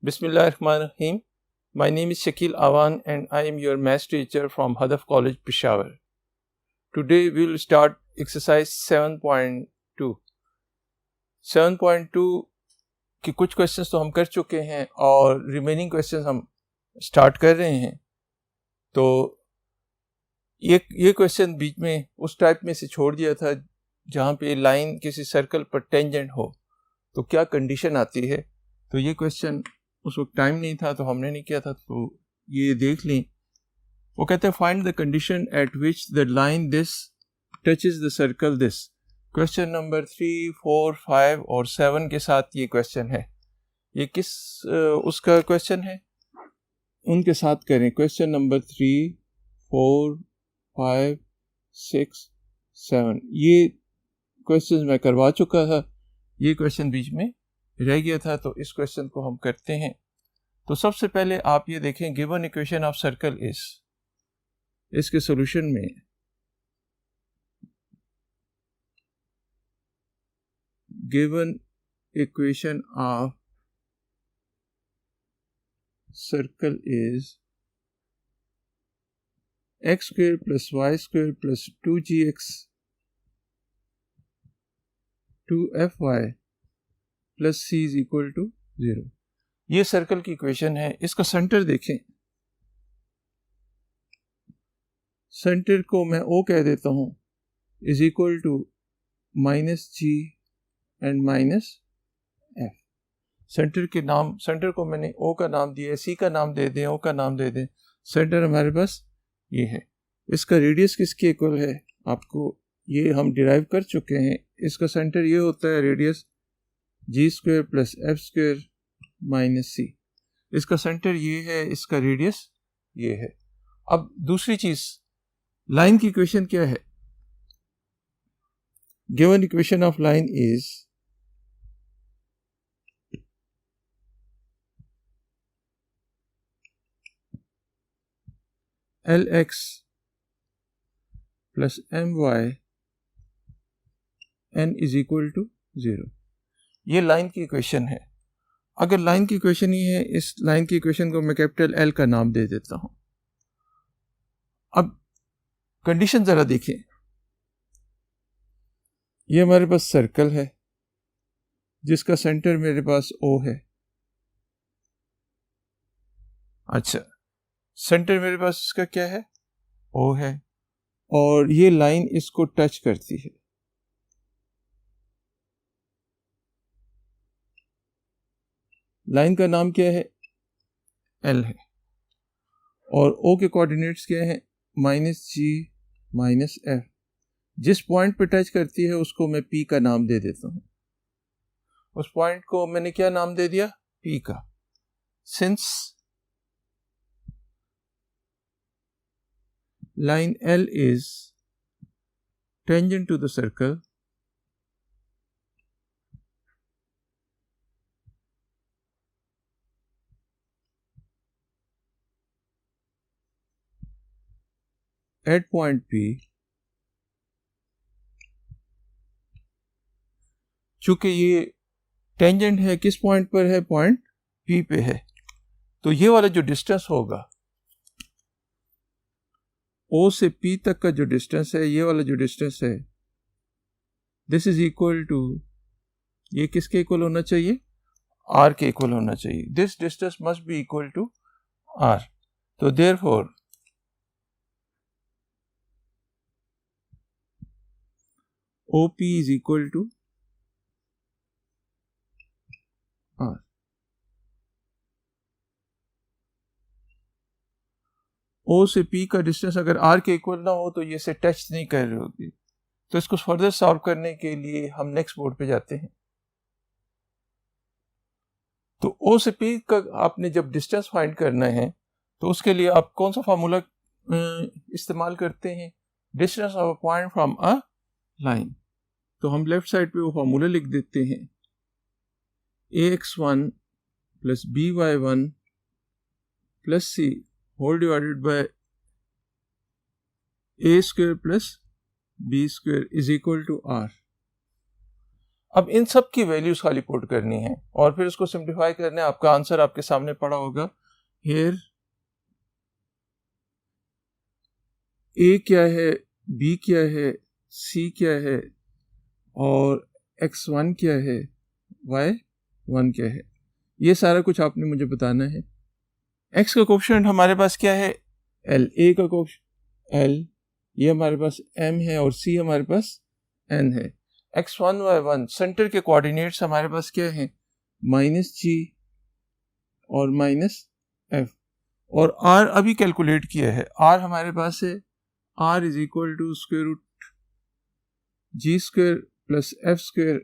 Bismillahirrahmanirrahim. My name is Shakil Awan and I am your maths teacher from Hadaf College, Peshawar. Today we will start exercise 7.2. 7.2 के कुछ questions तो हम कर चुके हैं और रिमेनिंग क्वेश्चंस हम स्टार्ट कर रहे हैं. तो ये क्वेश्चन बीच में उस टाइप में से छोड़ दिया था जहाँ पे लाइन किसी सर्कल पर टेंजेंट हो तो क्या कंडीशन आती है. तो ये क्वेश्चन उस वक्त टाइम नहीं था तो हमने नहीं किया था, तो ये देख लें. वो कहते हैं find the condition at which the line this touches the circle this. Question number 3, 4, 5 और 7 के साथ ये क्वेश्चन है. ये किस उसका क्वेश्चन है, उनके साथ करें. क्वेश्चन नंबर 3, 4, 5, 6, 7 ये क्वेश्चन मैं करवा चुका था. ये क्वेश्चन बीच में रह गया था तो इस क्वेश्चन को हम करते हैं. तो सबसे पहले आप ये देखें, given equation of circle is, इसके सॉल्यूशन में given equation of circle is x square plus y square plus 2gx 2fy plus c is equal to 0. ये सर्कल की इक्वेशन है. इसका सेंटर देखें, सेंटर को मैं O कह देता हूं, is equal to -g and -f. Centre के नाम, सेंटर को मैंने O का नाम दिया है, C का नाम दे दें, O का नाम दे दें. सेंटर हमारे पास ये है. इसका रेडियस किसके इक्वल है, आपको ये हम डिराइव कर चुके हैं. इसका सेंटर ये होता है radius g square plus f square minus c. इसका सेंटर ये है, इसका रेडियस ये है. अब दूसरी चीज, लाइन की इक्वेशन क्या है. Given equation of line is lx plus my n is equal to 0. ये लाइन की इक्वेशन है. अगर लाइन की इक्वेशन ही है, इस लाइन की इक्वेशन को मैं कैपिटल L का नाम दे देता हूं. अब कंडीशन जरा देखें. ये हमारे पास सर्कल है जिसका सेंटर मेरे पास O है. अच्छा, सेंटर मेरे पास इसका क्या है, O है, और ये लाइन इसको टच करती है. लाइन का नाम क्या है, L है, और O के कोऑर्डिनेट्स क्या है, -g -f. जिस पॉइंट पे टच करती है उसको मैं P का नाम दे देता हूं. उस पॉइंट को मैंने क्या नाम दे दिया, P का. Since line L is tangent to the circle, at point P, चूंकि ये टेंजेंट है, किस पॉइंट पर है, पॉइंट P पे है, तो ये वाला जो डिस्टेंस होगा, O से P तक का जो डिस्टेंस है, ये वाला जो डिस्टेंस है, दिस इज इक्वल टू, ये किसके इक्वल होना चाहिए, R के इक्वल होना चाहिए. This distance must be equal to R. तो therefore OP is equal to R. O से P का डिस्टेंस अगर R के इक्वल ना हो तो ये से टच नहीं कर रही होगी. तो इसको फर्दर सॉल्व करने के लिए हम नेक्स्ट बोर्ड पे जाते हैं. तो O से P का आपने जब डिस्टेंस फाइंड करना है तो उसके लिए आप कौन सा फार्मूला इस्तेमाल करते हैं, distance of a point from a line. तो हम लेफ्ट साइड पे वो फार्मूला लिख देते हैं, ax1 plus by1 plus c whole divided by a square plus b square is equal to r. अब इन सब की वैल्यूज खाली पुट करनी है और फिर उसको सिंप्लीफाई करना है। आपका आंसर आपके सामने पड़ा होगा। हियर ए क्या है, बी क्या है, सी क्या है और x1 क्या है, y1 क्या है, ये सारा कुछ आपने मुझे बताना है। x का कोफिशिएंट हमारे पास क्या है, l, a का कोफिशिएंट l, ये हमारे पास m है और c हमारे पास n है। x1 y1 सेंटर के कोऑर्डिनेट्स हमारे पास क्या है, -g और -f, और r अभी कैलकुलेट किया है। r हमारे पास है r is equal to square root g square plus f square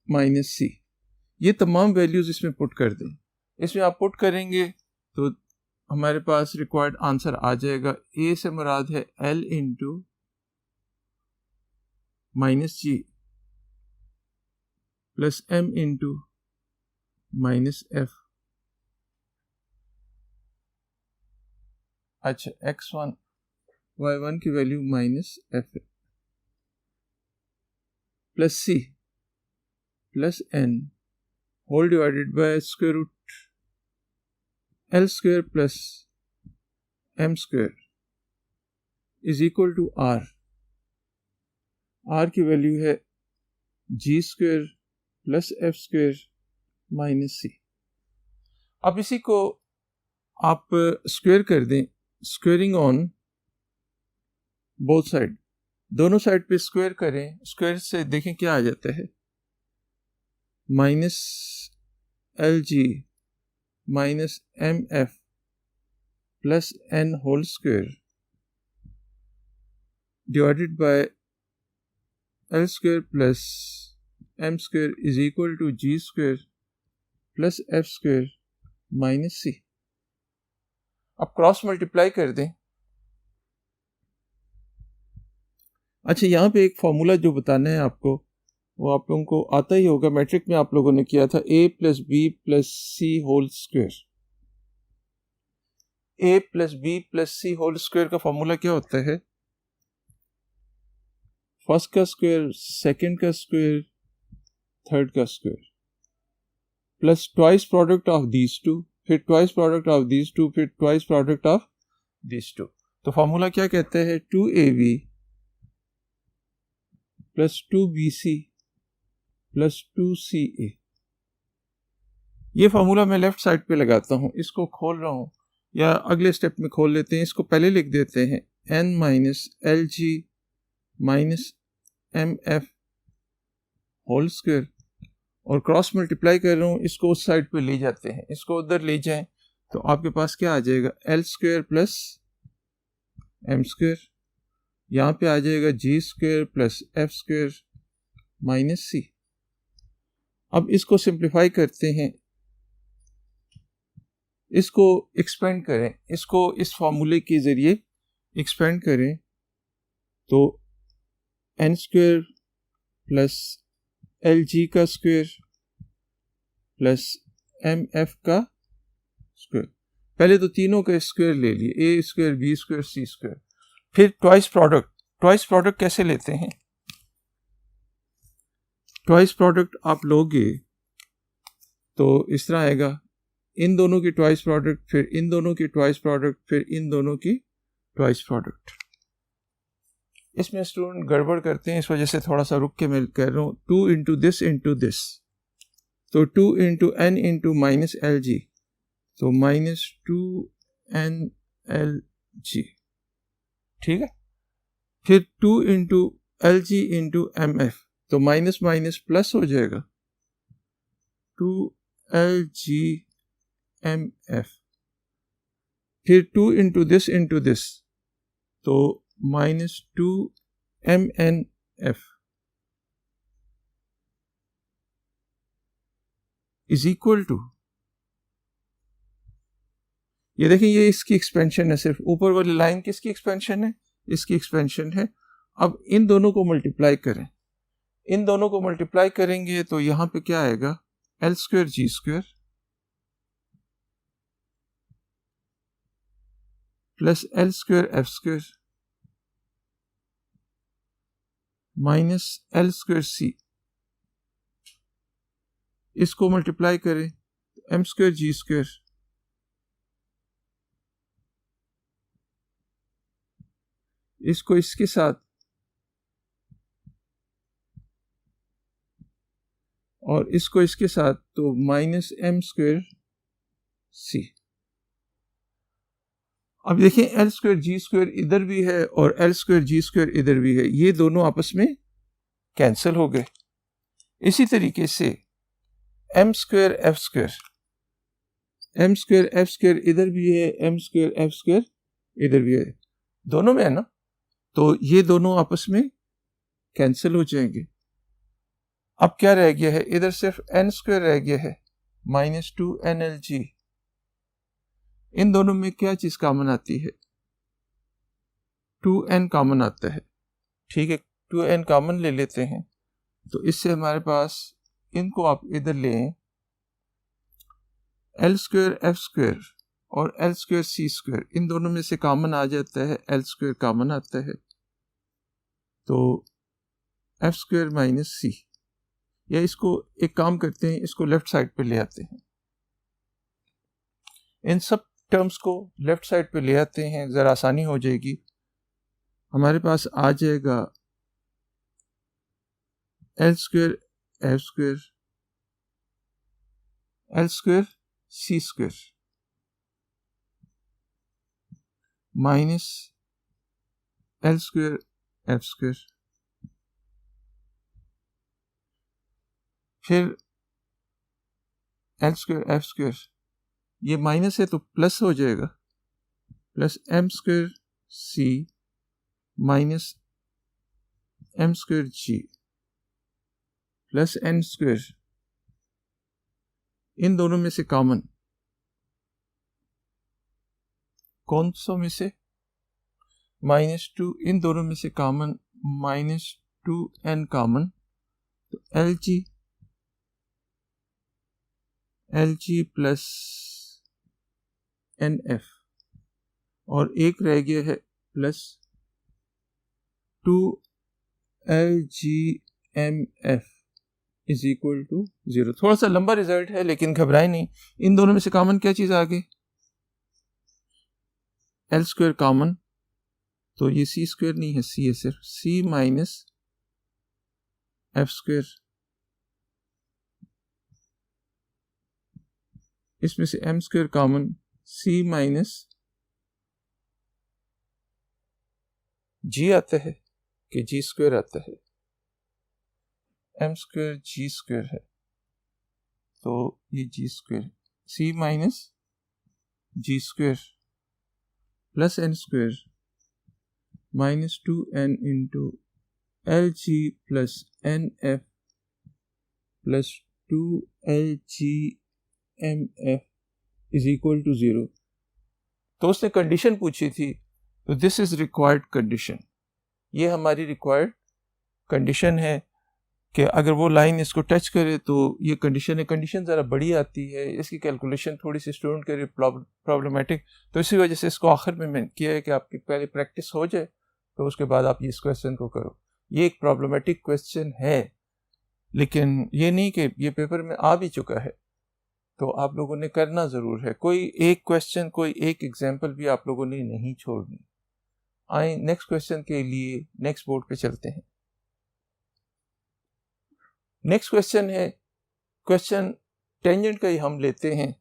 minus c। ये तमाम वैल्यूज इसमें पुट कर दें। इसमें आप पुट करेंगे तो हमारे पास रिक्वायर्ड आंसर आ जाएगा। a से मुराद है l into minus G plus m into minus f। अच्छा, x1 y1 की वैल्यू माइनस f है, plus c plus n whole divided by square root l square plus m square is equal to r। r की वैल्यू है g square plus f square minus c। अब इसी को आप square कर दें, स्क्वेयरिंग ऑन बोथ साइड, दोनों साइड पे स्क्वायर करें। स्क्वायर से देखें क्या आ जाता है, minus L G minus M F plus N whole square divided by L square plus M square is equal to G square plus F square minus C. अब cross multiply कर दें। अच्छा, यहाँ पे एक फॉर्मूला जो बताना है आपको, वो आप लोगों को आता ही होगा, मैट्रिक में आप लोगों ने किया था, a plus B plus C whole square. a plus B plus C whole square का फॉर्मूला क्या होता है, फर्स्ट का स्क्वायर, सेकंड का स्क्वायर, थर्ड का square, plus twice product of these two, फिर twice product of these two, फिर twice product of these two. तो फॉर्मूला क्या कहता है, 2ab plus 2bc plus 2ca। ये फॉर्मूला मैं लेफ्ट साइड पे लगाता हूँ, इसको खोल रहा हूँ या अगले स्टेप में खोल लेते हैं। इसको पहले लिख देते हैं n minus L G minus M F whole square, और क्रॉस मल्टीप्लाई कर रहा हूँ, इसको उस साइड पे ले जाते हैं, इसको उधर ले जाएं तो आपके पास क्या आ जाएगा, L square plus M square, यहाँ पे आ जाएगा G square plus F square minus C. अब इसको सिंप्लीफाई करते हैं, इसको एक्सपेंड करें, इसको इस फॉर्मूले के ज़रिए एक्सपेंड करें तो N square plus L G का स्क्वायर प्लस एम एफ का स्क्वायर। पहले तो तीनों का स्क्वायर ले लिए, A square B square C square, फिर ट्वाइस प्रोडक्ट। ट्वाइस प्रोडक्ट कैसे लेते हैं, ट्वाइस प्रोडक्ट आप लोगे तो इस तरह आएगा, इन दोनों की ट्वाइस प्रोडक्ट, फिर इन दोनों की ट्वाइस प्रोडक्ट, फिर इन दोनों की ट्वाइस प्रोडक्ट। इसमें स्टूडेंट गड़बड़ करते हैं, इस वजह से थोड़ा सा रुक के मैं कह रहा हूँ। 2 इंटू दिस, तो 2 into N into minus L G, तो माइनस 2 एन एल जी, ठीक है। फिर 2 into L G into M F, तो माइनस माइनस प्लस हो जाएगा, 2 एल जी एम एफ। फिर 2 इंटू दिस, तो minus 2 M N F is equal to, ये देखिए ये इसकी एक्सपेंशन है, सिर्फ ऊपर वाली लाइन किसकी एक्सपेंशन है, इसकी एक्सपेंशन है। अब इन दोनों को मल्टीप्लाई करें, इन दोनों को मल्टीप्लाई करेंगे तो यहां पे क्या आएगा, L square G square plus L square F square minus L square C इसको मल्टीप्लाई करें एम स्क्वायर जी स्क्वायर, इसको इसके साथ और इसको इसके साथ, तो माइनस एम स्क्वायर सी। अब देखें एल स्क्वायर जी स्क्वायर इधर भी है और एल स्क्वायर जी स्क्वायर इधर भी है, ये दोनों आपस में कैंसिल हो गए। इसी तरीके से M square F square, M square F square इधर भी है, एम स्क्वायर एफ स्क्वायर इधर भी है, दोनों में है ना, तो ये दोनों आपस में कैंसिल हो जाएंगे। अब क्या रह गया है, इधर सिर्फ एन स्क्वायर रह गया है माइनस 2nlg। इन दोनों में क्या चीज कॉमन आती है, 2n कॉमन आता है, ठीक है, 2n कॉमन ले लेते हैं। तो इससे हमारे पास, इनको आप इधर लें, एल स्क्वायर एफ स्क्वायर और एल स्क्वायर सी स्क्वायर, इन दोनों में से कॉमन आ जाता है, एल स्क्वायर कॉमन आता है, तो एफ स्क्वायर माइनस सी। या इसको एक काम करते हैं, इसको लेफ्ट साइड पे ले आते हैं, इन सब टर्म्स को लेफ्ट साइड पे ले आते हैं, ज़रा आसानी हो जाएगी। हमारे पास आ जाएगा L square F square, L square C square minus L square F square, फिर एल स्क्वायर एफ स्क्वायर, ये माइनस है तो प्लस हो जाएगा, plus M square C minus M square G plus N square, इन दोनों में से कॉमन, कौन सा में से, -2, इन दोनों में से कॉमन -2n कॉमन, तो L G plus N F, और एक रह गया है plus 2LGMF is equal to 0। थोड़ा सा लंबा रिजल्ट है लेकिन घबराए नहीं। इन दोनों में से कॉमन क्या चीज आ गई, एल स्क्वायर कॉमन, तो ये सी स्क्वायर नहीं है, सी है सिर्फ, सी माइनस एफ स्क्वायर, इसमें से एम स्क्वायर कॉमन, सी माइनस जी आता है कि जी स्क्वायर आता है, एम स्क्वायर जी स्क्वायर है, तो ये G square, C minus G square plus N square -2n into L G plus N F plus 2LGMF is equal to 0। तो उसने कंडीशन पूछी थी, तो दिस इज रिक्वायर्ड कंडीशन, ये हमारी रिक्वायर्ड कंडीशन है कि अगर वो लाइन इसको टच करे तो ये कंडीशन है। कंडीशन ज़रा बड़ी आती है, इसकी कैलकुलेशन थोड़ी सी स्टूडेंट के लिए प्रॉब्लमेटिक, तो इसी वजह से इसको आखिर में मैंने किया है कि आपकी पहले प्रैक्टिस हो जाए तो उसके बाद आप इस क्वेश्चन को करो। ये एक प्रॉब्लमेटिक क्वेश्चन है, लेकिन ये नहीं कि ये पेपर में आ भी चुका है, तो आप लोगों ने करना ज़रूर है। कोई एक क्वेश्चन, कोई एक एग्जाम्पल भी आप लोगों ने नहीं छोड़नी। आए नेक्स्ट क्वेश्चन के लिए नेक्स्ट बोर्ड पे चलते हैं। नेक्स्ट क्वेश्चन है, क्वेश्चन टेंजेंट का ही हम लेते हैं।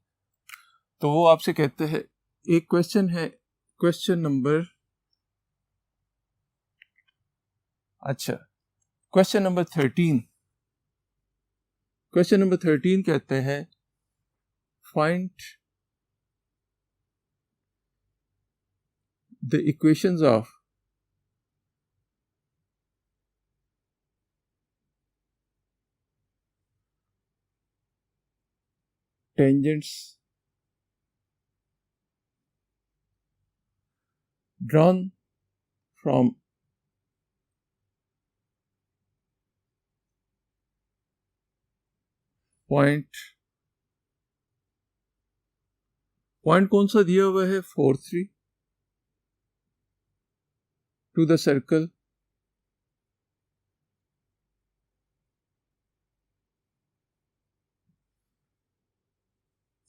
तो वो आपसे कहते हैं, एक क्वेश्चन है, क्वेश्चन नंबर, अच्छा क्वेश्चन नंबर 13, क्वेश्चन नंबर 13 कहते हैं find the equations of tangents drawn from point कौन सा दिया हुआ है, 4 3 to the circle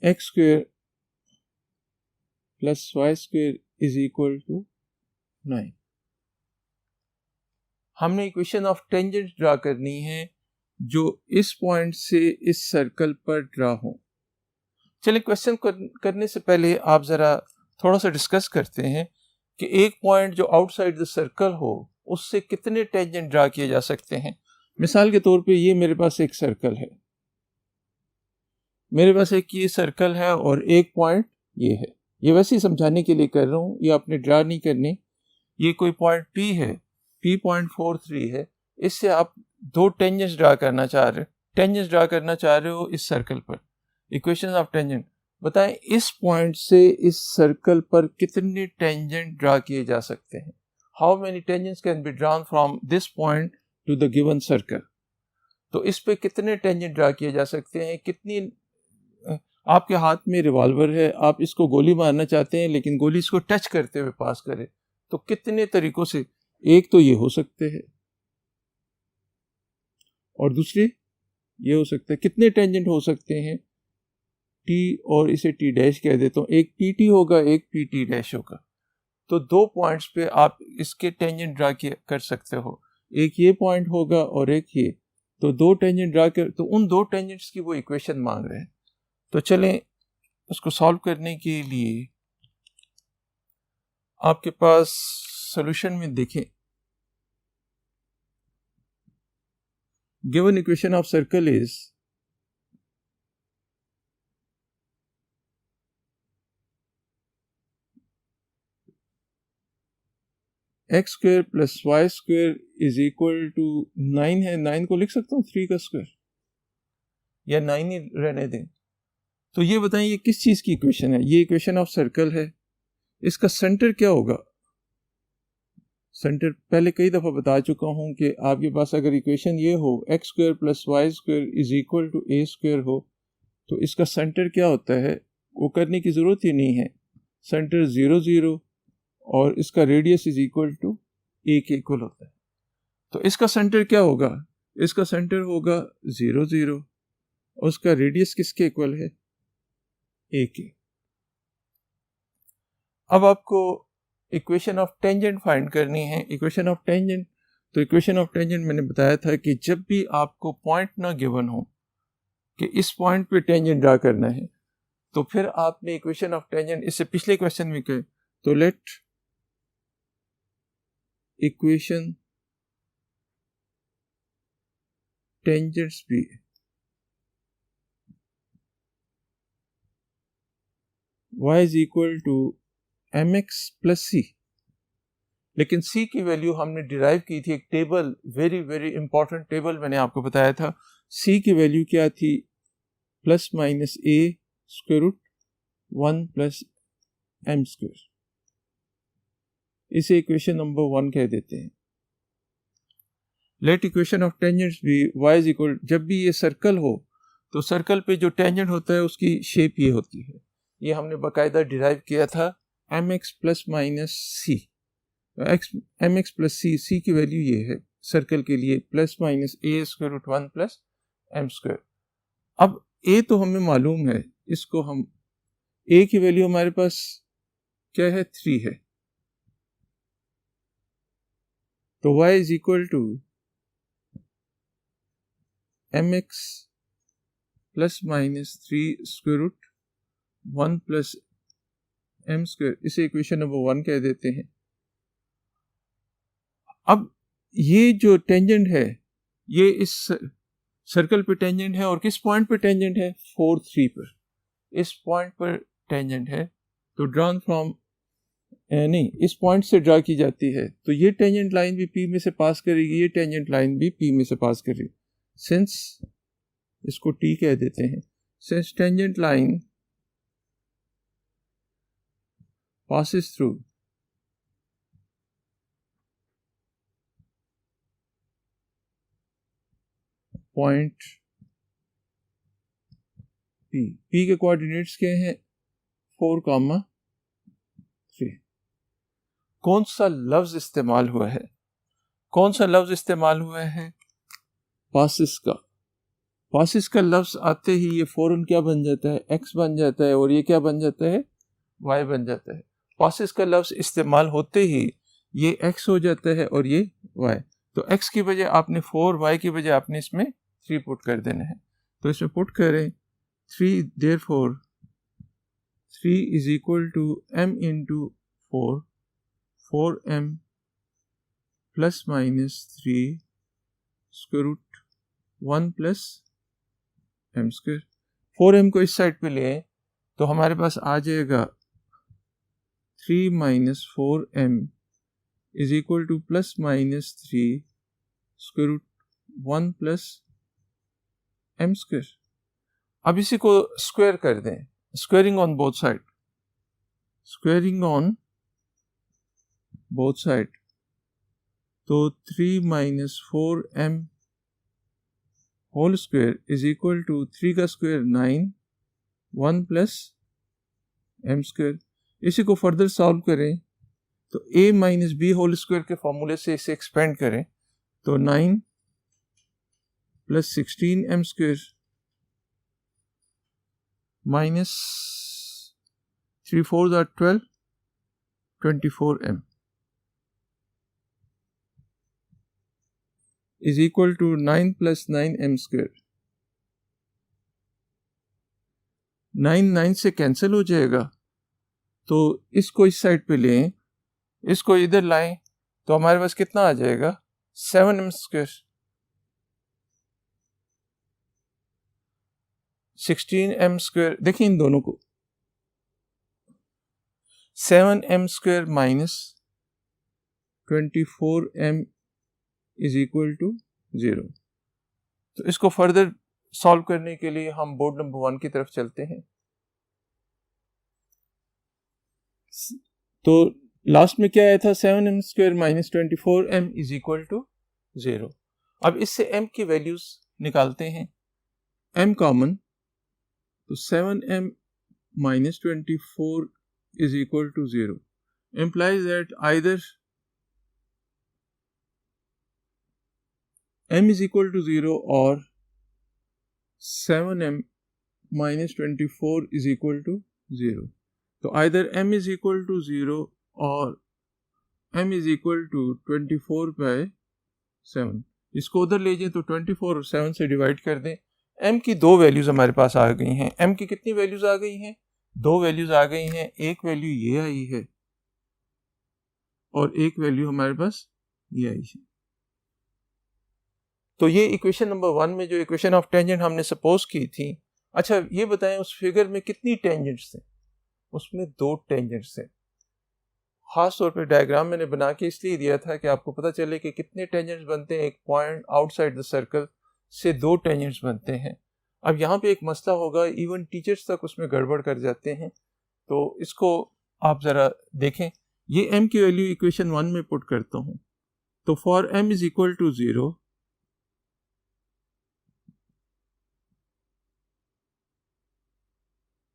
X square plus Y square is equal to 9। हमने इक्वेशन ऑफ टेंजेंट ड्रा करनी है जो इस पॉइंट से इस सर्कल पर ड्रा हो। चलिए क्वेश्चन करने से पहले आप ज़रा थोड़ा सा डिस्कस करते हैं कि एक पॉइंट जो आउटसाइड द सर्कल हो उससे कितने टेंजेंट ड्रा किए जा सकते हैं। मिसाल के तौर पे ये मेरे पास एक सर्कल है, मेरे पास एक ये सर्कल है और एक पॉइंट ये है। ये वैसे ही समझाने के लिए कर रहा हूँ, ये आपने ड्रा नहीं करनी। ये कोई पॉइंट P है, P.43 है, इससे आप दो टेंजेंट्स ड्रा करना चाह रहे हो इस सर्कल पर। इक्वेशन ऑफ टेंजेंट बताएं इस पॉइंट से इस सर्कल पर कितने टेंजेंट ड्रा किए जा सकते हैं। How many tangents can be drawn from this point two the given circle. तो इस पे कितने टेंजेंट ड्रा किए जा सकते हैं। कितनी, आपके हाथ में रिवॉल्वर है, आप इसको गोली मारना चाहते हैं लेकिन गोली इसको टच करते हुए पास करे, तो कितने तरीकों से, एक तो ये हो सकते हैं और दूसरे ये हो सकता है। कितने टेंजेंट हो सकते हैं, T और इसे T डैश कह देता हूँ, एक PT होगा एक PT डैश होगा। तो दो पॉइंट्स पे आप इसके टेंजेंट ड्रा कर सकते हो, एक ये पॉइंट होगा और एक ये। तो दो टेंजेंट ड्रा कर, तो उन दो टेंजेंट्स की वो इक्वेशन मांग रहे हैं। तो चलें उसको सॉल्व करने के लिए आपके पास सॉल्यूशन में देखें, given equation of circle is X square plus Y square is equal to 9 है। 9 को लिख सकता हूँ 3 का स्क्वायर, या 9 ही रहने दें। तो ये बताएं ये किस चीज की इक्वेशन है। ये इक्वेशन ऑफ सर्कल है। इसका सेंटर क्या होगा। सेंटर पहले कई दफा बता चुका हूं कि आपके पास अगर इक्वेशन ये हो X square plus Y square is equal to A square हो, तो इसका सेंटर क्या होता है वो करने की जरूरत ही नहीं है। सेंटर 0 0 और इसका रेडियस इज इक्वल टू ए के इक्वल होता है। तो इसका सेंटर क्या होगा, इसका सेंटर होगा 0 0 और उसका रेडियस किसके इक्वल है, ए के। अब आपको इक्वेशन ऑफ टेंजेंट फाइंड करनी है। इक्वेशन ऑफ टेंजेंट, तो इक्वेशन ऑफ टेंजेंट मैंने बताया था कि जब भी आपको पॉइंट ना गिवन हो कि इस पॉइंट पे टेंजेंट ड्रा करना है, तो फिर आपने इक्वेशन ऑफ टेंजेंट, इससे पिछले क्वेश्चन में कहे तो let equation tangents be y is equal to mx plus c। लेकिन c की वैल्यू हमने डिराइव की थी एक table, very very important table मैंने आपको बताया था। c की वैल्यू क्या थी, plus minus a square root 1 plus m square. इसे इक्वेशन नंबर 1 कह देते हैं। Let equation of tangents be y is equal, जब भी ये सर्कल हो तो सर्कल पे जो टेंजेंट होता है उसकी शेप ये होती है। ये हमने बाकायदा डिराइव किया था mx plus minus c। mx plus c की वैल्यू ये है सर्कल के लिए, plus minus a square root 1 plus m square. अब a तो हमें मालूम है, इसको हम, a की वैल्यू हमारे पास क्या है, 3 है। तो y is equal to mx plus minus 3 square root 1 plus m square. इसे इक्वेशन नंबर 1 कह देते हैं। अब ये जो टेंजेंट है ये इस सर्कल पे टेंजेंट है और किस पॉइंट पे टेंजेंट है, 4 3 पर। इस पॉइंट पर टेंजेंट है, तो ड्रॉन फ्रॉम, नहीं इस पॉइंट से ड्रा की जाती है। तो ये टेंजेंट लाइन भी P में से पास करेगी, ये टेंजेंट लाइन भी P में से पास करेगी। सिंस इसको T कह देते हैं, since tangent line passes through point P, P के कोऑर्डिनेट्स क्या हैं, 4, 3। कौन सा लफ्ज इस्तेमाल हुआ है, कौन सा लफ्ज इस्तेमाल हुआ है, पासिस का। पासिस का लफ्ज़ आते ही ये फ़ौरन क्या बन जाता है, x बन जाता है, और ये क्या बन जाता है, y बन जाता है। पासिस का लफ्ज़ इस्तेमाल होते ही ये x हो जाता है और ये y। तो x की बजाय आपने 4, y की बजाय आपने इसमें 3 पुट कर देना है। तो इसमें पुट करें 3, therefore 3 is equal to m into 4, 4m plus minus 3 square root 1 plus m square. 4m को इस साइड पे ले तो हमारे पास आ जाएगा 3 minus 4m is equal to plus minus 3 square root 1 plus m square. अब इसी को स्क्वायर कर दें, squaring on both side, squaring on both side. तो 3 minus 4m whole square is equal to 3 का स्क्वायर 9, 1 प्लस m स्क्वायर। इसी को further solve करें तो a minus B whole square के फॉर्मूले से इसे एक्सपेंड करें तो 9 plus 16m square minus 3 4 are 12, 24m is equal to 9 plus 9m square। 9 9 से कैंसिल हो जाएगा, तो इसको इस साइड पे लें, इसको इधर लाएं तो हमारे पास कितना आ जाएगा, 7m स्क्वायर। 16m स्क्वायर, देखिए इन दोनों को, 7m square minus 24m is equal to 0। तो इसको फर्दर सॉल्व करने के लिए हम बोर्ड नंबर 1 की तरफ चलते हैं। तो लास्ट में क्या आया था, 7m square minus 24m is equal to 0। अब इससे m की वैल्यूज निकालते हैं, m कॉमन, तो 7m minus 24 is equal to 0 implies that either m is equal to 0 or 7m minus 24 is equal to 0. तो either m is equal to 0 और m is equal to 24 by 7। इसको उधर ले जाए तो 24 और 7 से डिवाइड कर दें। m की दो वैल्यूज हमारे पास आ गई हैं। m की कितनी वैल्यूज आ गई हैं, दो वैल्यूज आ गई हैं। एक वैल्यू ये आई है और एक वैल्यू हमारे पास ये आई है। तो ये इक्वेशन नंबर 1 में जो इक्वेशन ऑफ टेंजेंट हमने सपोज की थी। अच्छा ये बताएं उस फिगर में कितनी टेंजेंट्स थे, उसमें 2 टेंजेंट्स थे। खास तौर पे डायग्राम मैंने बना के इसलिए दिया था कि आपको पता चले कि कितने टेंजेंट्स बनते हैं। एक पॉइंट आउटसाइड द सर्कल से 2 टेंजेंट्स बनते हैं। अब यहाँ पे एक मसला होगा, इवन टीचर्स तक उसमें गड़बड़ कर जाते हैं, तो इसको आप ज़रा देखें। ये m की वैल्यू इक्वेशन 1 में पुट करता हूँ, तो for m is equal to 0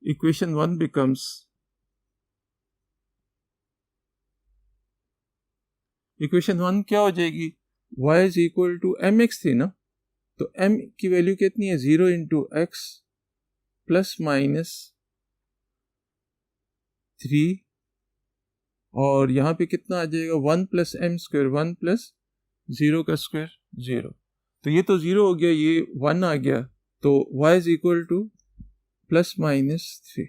equation 1 becomes equation 1 क्या हो जाएगी, y is equal to mx थी ना, तो m की वैल्यू कितनी है 0 इंटू एक्स प्लस माइनस 3 और यहाँ पे कितना आ जाएगा 1 प्लस m स्क्वायर, 1 प्लस 0 का स्क्वायर 0। तो ये तो 0 हो गया, ये 1 आ गया, तो y is equal to plus minus 3।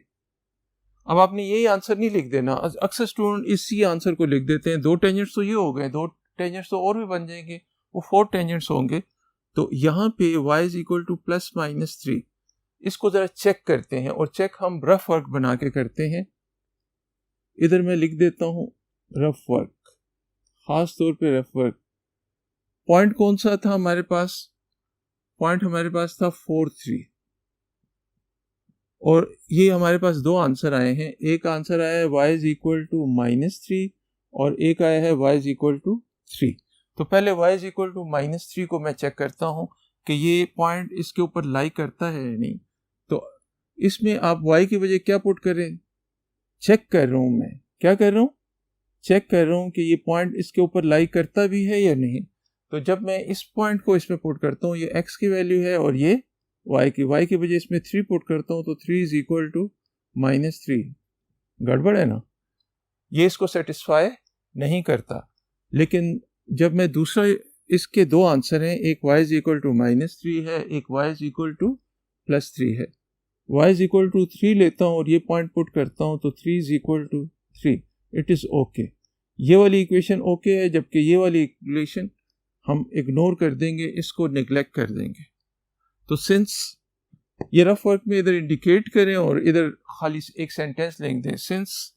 अब आपने यही आंसर नहीं लिख देना, अक्सर स्टूडेंट इसी आंसर को लिख देते हैं। 2 टेंजेंट्स तो ये हो गए, 2 टेंजेंट्स तो और भी बन जाएंगे, वो 4 टेंजेंट्स होंगे। तो यहाँ पे y is equal to plus minus 3, इसको ज़रा चेक करते हैं और चेक हम रफ वर्क बना के करते हैं। इधर मैं लिख देता हूँ रफ वर्क, खास तौर पे रफ वर्क। पॉइंट कौन सा था हमारे पास, पॉइंट हमारे पास था 4 3 और ये हमारे पास 2 आंसर आए हैं। एक आंसर आया है y is equal to minus 3 और एक आया है y इज इक्वल टू 3। तो पहले y is equal to minus 3 को मैं चेक करता हूँ कि ये पॉइंट इसके ऊपर लाई करता है या नहीं। तो इसमें आप y की वजह क्या पुट करें, चेक कर रहा हूँ मैं, क्या कर रहा हूँ, चेक कर रहा हूँ कि ये पॉइंट इसके ऊपर लाई करता भी है या नहीं। तो जब मैं इस पॉइंट को इसमें पुट करता हूँ, ये x की वैल्यू है और ये y की वजह इसमें 3 पुट करता हूँ तो 3 इज इक्वल टू -3। गड़बड़ है ना, ये इसको सेटिस्फाई नहीं करता। लेकिन जब मैं दूसरा, इसके दो आंसर हैं, एक y इज इक्वल टू -3 है, एक y इज इक्वल टू +3 है। y इज इक्वल टू 3 लेता हूँ और ये पॉइंट पुट करता हूँ तो 3 is equal to 3, it is okay. ये वाली इक्वेशन ओके है, जबकि ये वाली इक्वेशन हम इग्नोर कर देंगे, इसको नेग्लेक्ट कर देंगे। तो सिंस ये रफ वर्क में इधर इंडिकेट करें और इधर खाली एक सेंटेंस लिख दें, since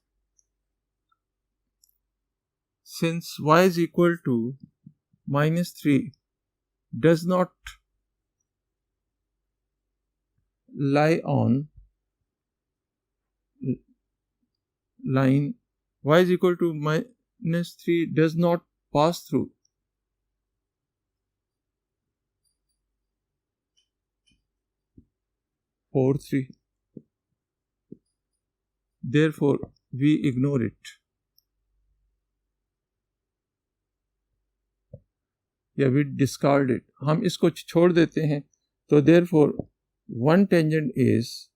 y is equal to -3 does not lie on line, y is equal to -3 does not pass through 4, 3, therefore we ignore it, या we discard it, हम इसको छोड़ देते हैं। तो therefore one tangent is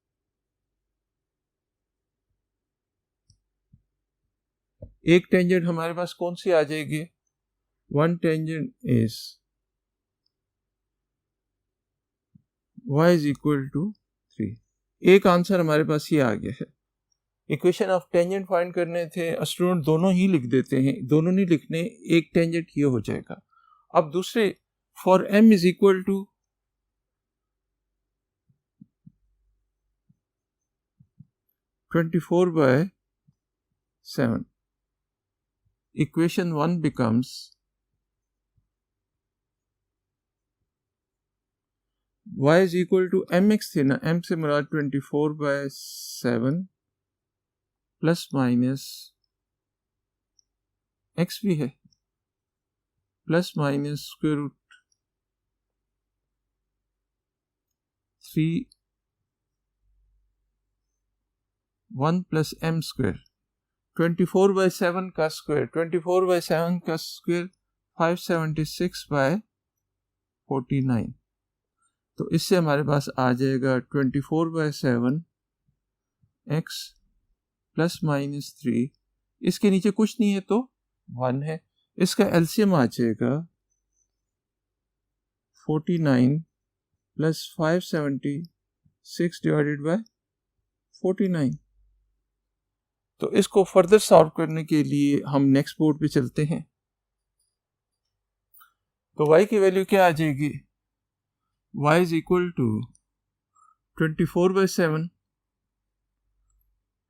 एक टेंजेंट हमारे पास कौन सी आ जाएगी, one tangent is y is equal to 3। एक आंसर हमारे पास ये आ गया है। इक्वेशन ऑफ टेंजेंट फाइंड करने थे, स्टूडेंट दोनों ही लिख देते हैं, दोनों नहीं लिखने, एक टेंजेंट ये हो जाएगा। अब दूसरे, for m is equal to 24/7, equation 1 becomes y is equal to mx थे ना, m से मुराद 24/7 प्लस माइनस x भी है, plus minus square root 3 1 plus m square. 24/7 का स्क्वायर, 24/7 का स्क्वायर 576/49। तो इससे हमारे पास आ जाएगा 24/7 x प्लस -3, इसके नीचे कुछ नहीं है तो 1 है, इसका एलसीएम आ जाएगा 49 प्लस 576 डिवाइडेड बाय 49। तो इसको फर्दर सॉल्व करने के लिए हम नेक्स्ट बोर्ड पे चलते हैं। तो y की वैल्यू क्या आ जाएगी, y is equal to 24/7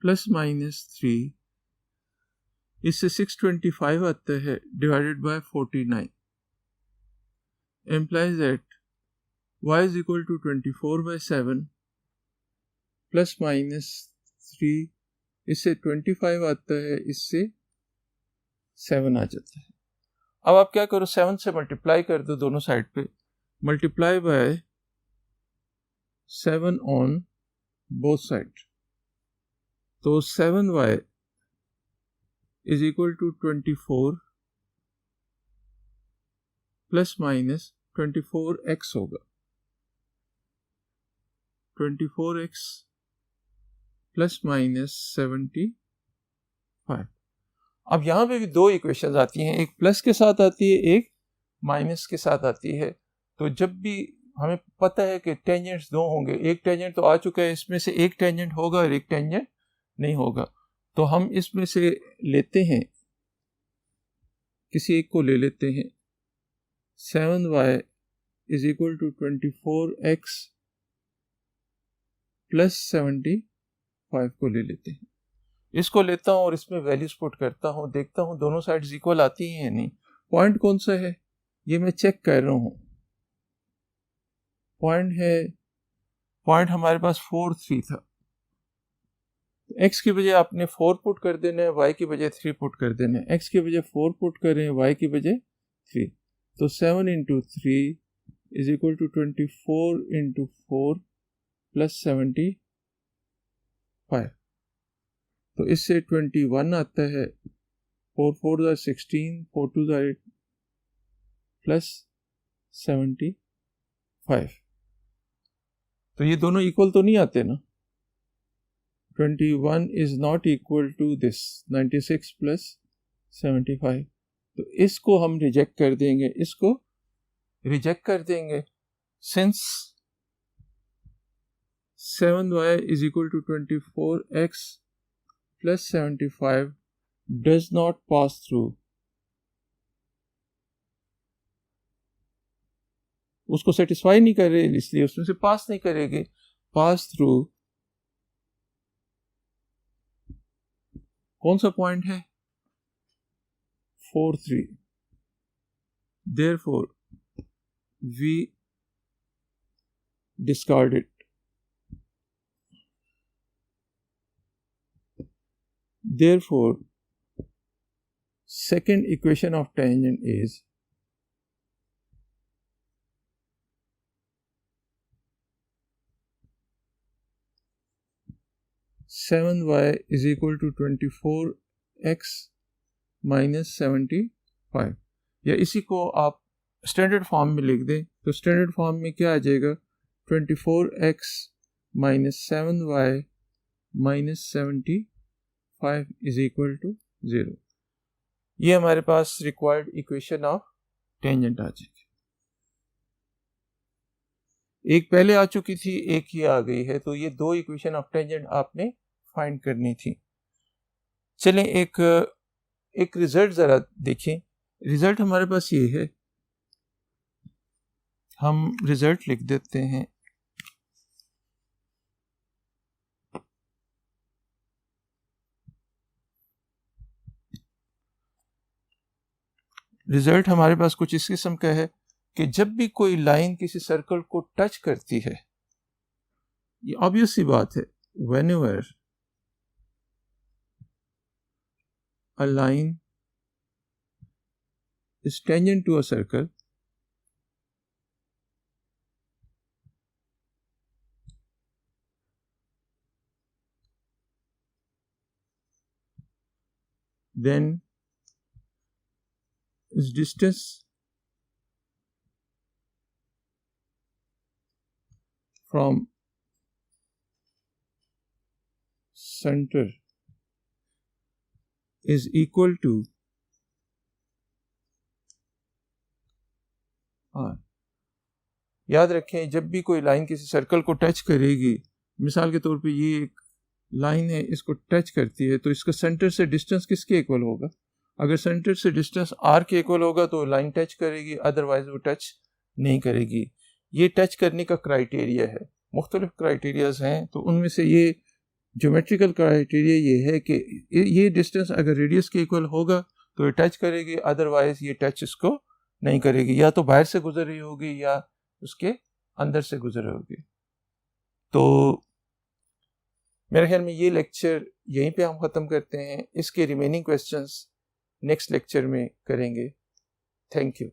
plus -3, इससे 625 आता है divided by 49, implies that y is equal to 24/7 plus -3, इससे 25 आता है, इससे 7 आ जाता है। अब आप क्या करो, 7 से मल्टीप्लाई कर दो दोनों साइड पे, multiply by 7 on both side, तो 7y is equal to 24 plus minus 24x होगा, 24x प्लस माइनस 75। अब यहाँ पे भी दो इक्वेशंस आती हैं, एक प्लस के साथ आती है, एक माइनस के साथ आती है। तो जब भी हमें पता है कि टेंजेंट्स दो होंगे, एक टेंजेंट तो आ चुका है, इसमें से एक टेंजेंट होगा और एक टेंजेंट नहीं होगा, तो हम इसमें से लेते हैं, किसी एक को ले लेते हैं। 7y is equal to 24x plus 75 को ले लेते हैं। इसको लेता हूँ और इसमें वैल्यूज पुट करता हूँ, देखता हूँ दोनों साइड्स इक्वल आती हैं या नहीं। पॉइंट कौन सा है ये मैं चेक कर रहा हूँ। पॉइंट हमारे पास 4, 3 था। x की बजाय आपने 4 पुट कर देना है, y की बजाय 3 पुट कर देना है। x की बजाय 4 पुट करें, y की बजाय 3, तो 7 into 3 is equal to 24 into 4 plus 75। तो इससे 21 आता है, 4 4 16, 4 2 8 प्लस 75। तो ये दोनों इक्वल तो नहीं आते ना। 21 is not equal to this 96 plus 75, तो इसको हम रिजेक्ट कर देंगे, इसको रिजेक्ट कर देंगे। Since 7y is equal to 24x plus 75 does not pass through, उसको सेटिस्फाई नहीं कर रहे, इसलिए उसमें से पास नहीं करेगी। पास थ्रू कौन सा पॉइंट है? 4, 3। Therefore we discard it. Therefore second equation of tangent is 7y is equal to 24x minus 75, या इसी को आप स्टैंडर्ड फॉर्म में लिख दें तो स्टैंडर्ड फॉर्म में क्या आ जाएगा? 24x minus 7y minus 75 is equal to 0। ये हमारे पास रिक्वायर्ड इक्वेशन ऑफ टेंजेंट आ जाएगी। एक पहले आ चुकी थी, एक ही आ गई है, तो ये दो इक्वेशन ऑफ टेंजेंट आपने फाइंड करनी थी। चलें एक रिजल्ट ज़रा देखें। रिजल्ट हमारे पास ये है, हम रिजल्ट लिख देते हैं। रिजल्ट हमारे पास कुछ इस किस्म का है कि जब भी कोई लाइन किसी सर्कल को टच करती है, ये ऑब्वियस सी बात है, whenever a line is tangent to a circle, then its distance from center is equal to r। याद रखें, जब भी कोई लाइन किसी सर्कल को टच करेगी, मिसाल के तौर पे ये एक लाइन है, इसको टच करती है, तो इसका सेंटर से डिस्टेंस किसके इक्वल होगा? अगर सेंटर से डिस्टेंस r के इक्वल होगा तो लाइन टच करेगी, अदरवाइज वो टच नहीं करेगी। ये टच करने का क्राइटेरिया है, मुख्तलिफ क्राइटेरियाज हैं, तो उनमें से ये ज्योमेट्रिकल क्राइटेरिया ये है कि ये डिस्टेंस अगर रेडियस के इक्वल होगा तो ये टच करेगी, अदरवाइज ये टच इसको नहीं करेगी, या तो बाहर से गुजर रही होगी या उसके अंदर से गुजर रही होगी। तो मेरे ख्याल में ये लेक्चर यहीं पे हम ख़त्म करते हैं। इसके रिमेनिंग क्वेश्चंस नेक्स्ट लेक्चर में करेंगे। Thank you.